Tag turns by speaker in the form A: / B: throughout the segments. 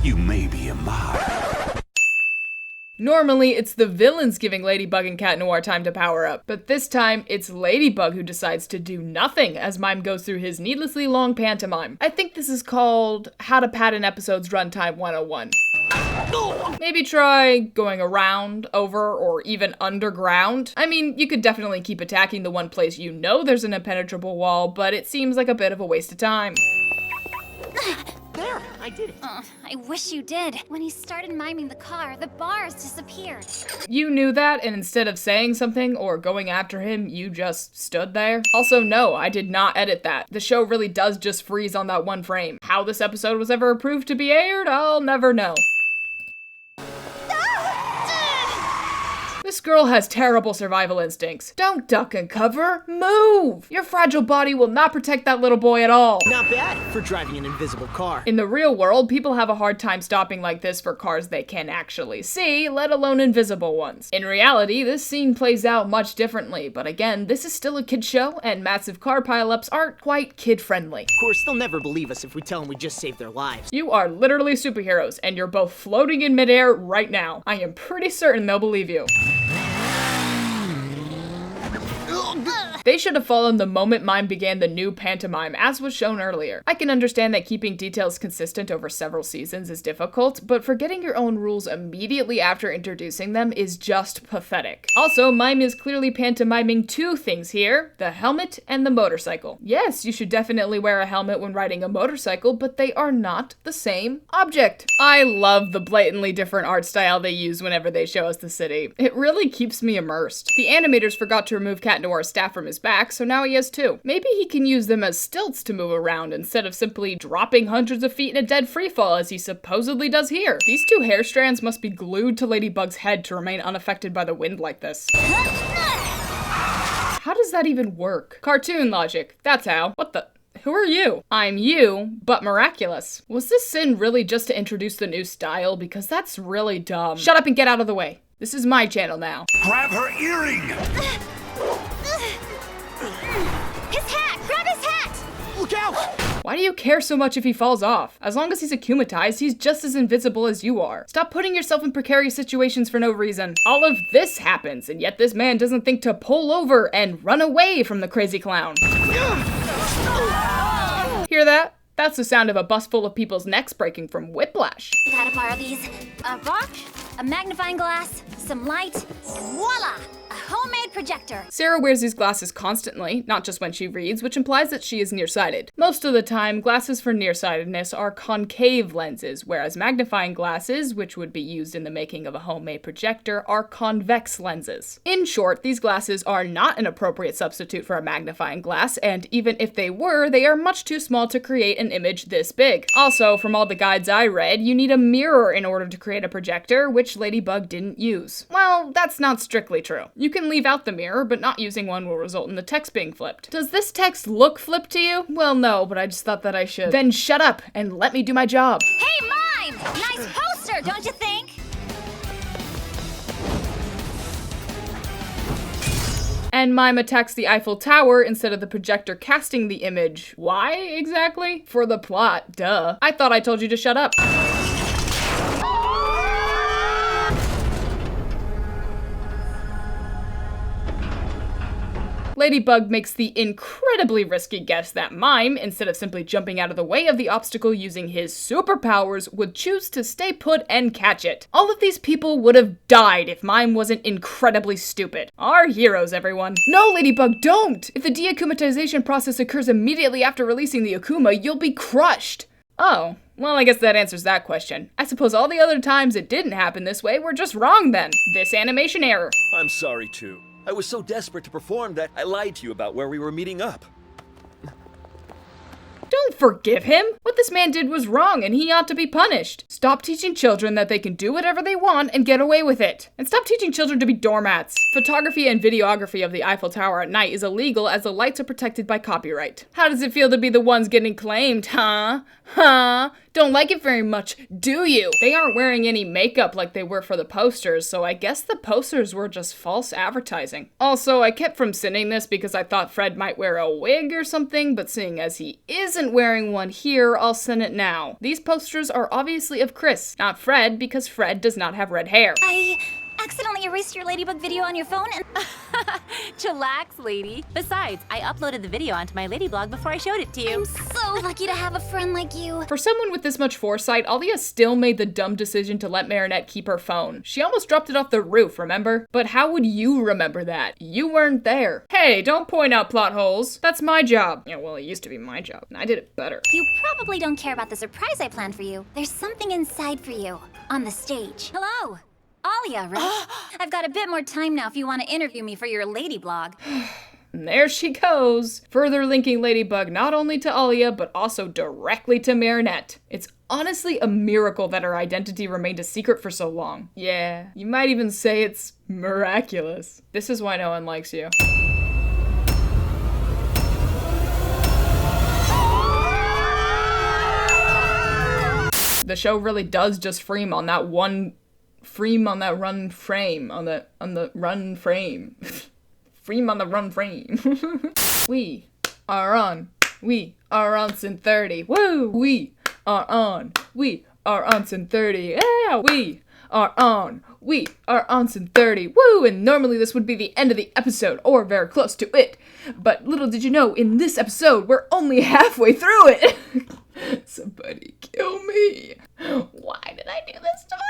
A: You may be a mime.
B: Normally, it's the villains giving Ladybug and Cat Noir time to power up, but this time, it's Ladybug who decides to do nothing as Mime goes through his needlessly long pantomime. I think this is called How to Pad an Episode's Runtime 101. Maybe try going around, over, or even underground. I mean, you could definitely keep attacking the one place you know there's an impenetrable wall, but it seems like a bit of a waste of time.
C: There, I did it.
D: I wish you did. When he started miming the car, the bars disappeared.
B: You knew that, and instead of saying something or going after him, you just stood there? Also, no, I did not edit that. The show really does just freeze on that one frame. How this episode was ever approved to be aired, I'll never know. This girl has terrible survival instincts. Don't duck and cover, move! Your fragile body will not protect that little boy at all.
C: Not bad for driving an invisible car.
B: In the real world, people have a hard time stopping like this for cars they can actually see, let alone invisible ones. In reality, this scene plays out much differently, but again, this is still a kid show, and massive car pileups aren't quite kid-friendly.
C: Of course, they'll never believe us if we tell them we just saved their lives.
B: You are literally superheroes, and you're both floating in midair right now. I am pretty certain they'll believe you. They should have followed the moment Mime began the new pantomime, as was shown earlier. I can understand that keeping details consistent over several seasons is difficult, but forgetting your own rules immediately after introducing them is just pathetic. Also, Mime is clearly pantomiming two things here, the helmet and the motorcycle. Yes, you should definitely wear a helmet when riding a motorcycle, but they are not the same object. I love the blatantly different art style they use whenever they show us the city. It really keeps me immersed. The animators forgot to remove Cat Noir's staff from his back, so now he has two. Maybe he can use them as stilts to move around instead of simply dropping hundreds of feet in a dead freefall as he supposedly does here. These two hair strands must be glued to Ladybug's head to remain unaffected by the wind like this. How does that even work? Cartoon logic, that's how. What the? Who are you? I'm you, but miraculous. Was this sin really just to introduce the new style? Because that's really dumb. Shut up and get out of the way. This is my channel now.
A: Grab her earring!
D: His hat! Grab his hat!
C: Look out!
B: Why do you care so much if he falls off? As long as he's akumatized, he's just as invisible as you are. Stop putting yourself in precarious situations for no reason. All of this happens, and yet this man doesn't think to pull over and run away from the crazy clown. Hear that? That's the sound of a bus full of people's necks breaking from whiplash.
D: Gotta borrow these. A rock, a magnifying glass, some light, and voila! A homemade projector.
B: Sarah wears these glasses constantly, not just when she reads, which implies that she is nearsighted. Most of the time, glasses for nearsightedness are concave lenses, whereas magnifying glasses, which would be used in the making of a homemade projector, are convex lenses. In short, these glasses are not an appropriate substitute for a magnifying glass, and even if they were, they are much too small to create an image this big. Also, from all the guides I read, you need a mirror in order to create a projector, which Ladybug didn't use. Well, that's not strictly true. You can leave out the mirror, but not using one will result in the text being flipped. Does this text look flipped to you? Well, no, but I just thought that I should. Then shut up and let me do my job.
D: Hey, Mime! Nice poster, don't you think?
B: And Mime attacks the Eiffel Tower instead of the projector casting the image. Why, exactly? For the plot, duh. I thought I told you to shut up. Ladybug makes the incredibly risky guess that Mime, instead of simply jumping out of the way of the obstacle using his superpowers, would choose to stay put and catch it. All of these people would have died if Mime wasn't incredibly stupid. Our heroes, everyone. No, Ladybug, don't! If the deakumatization process occurs immediately after releasing the Akuma, you'll be crushed. Oh, well, I guess that answers that question. I suppose all the other times it didn't happen this way were just wrong then. This animation error.
E: I'm sorry, too. I was so desperate to perform that I lied to you about where we were meeting up.
B: Don't forgive him. What this man did was wrong and he ought to be punished. Stop teaching children that they can do whatever they want and get away with it. And stop teaching children to be doormats. Photography and videography of the Eiffel Tower at night is illegal as the lights are protected by copyright. How does it feel to be the ones getting claimed, huh? Huh? Don't like it very much, do you? They aren't wearing any makeup like they were for the posters, so I guess the posters were just false advertising. Also, I kept from sending this because I thought Fred might wear a wig or something, but seeing as he isn't wearing one here, I'll send it now. These posters are obviously of Chris, not Fred, because Fred does not have red hair.
D: I accidentally erased your Ladybug video on your phone and...
F: Chillax, lady. Besides, I uploaded the video onto my lady blog before I showed it to you.
D: I'm so lucky to have a friend like you.
B: For someone with this much foresight, Alia still made the dumb decision to let Marinette keep her phone. She almost dropped it off the roof, remember? But how would you remember that? You weren't there. Hey, don't point out plot holes. That's my job. Yeah, well, it used to be my job, and I did it better.
D: You probably don't care about the surprise I planned for you. There's something inside for you. On the stage. Hello. Alia, right? I've got a bit more time now if you want to interview me for your lady blog.
B: And there she goes, further linking Ladybug not only to Alia, but also directly to Marinette. It's honestly a miracle that her identity remained a secret for so long. Yeah, you might even say it's miraculous. This is why no one likes you. The show really does just frame on that one frame on that run frame. On the run frame. Frame on the run frame. We are on Sin 30. Woo! We are on Sin 30. Yeah! We are on Sin 30. Woo! And normally this would be the end of the episode, or very close to it. But little did you know, in this episode, we're only halfway through it. Somebody kill me. Why did I do this to myself?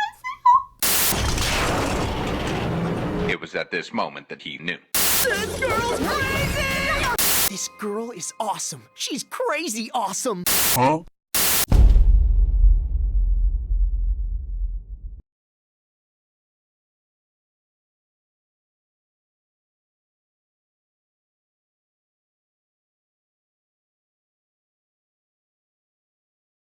A: It was at this moment that he knew.
C: This girl's crazy! This girl is awesome. She's crazy awesome.
A: Huh?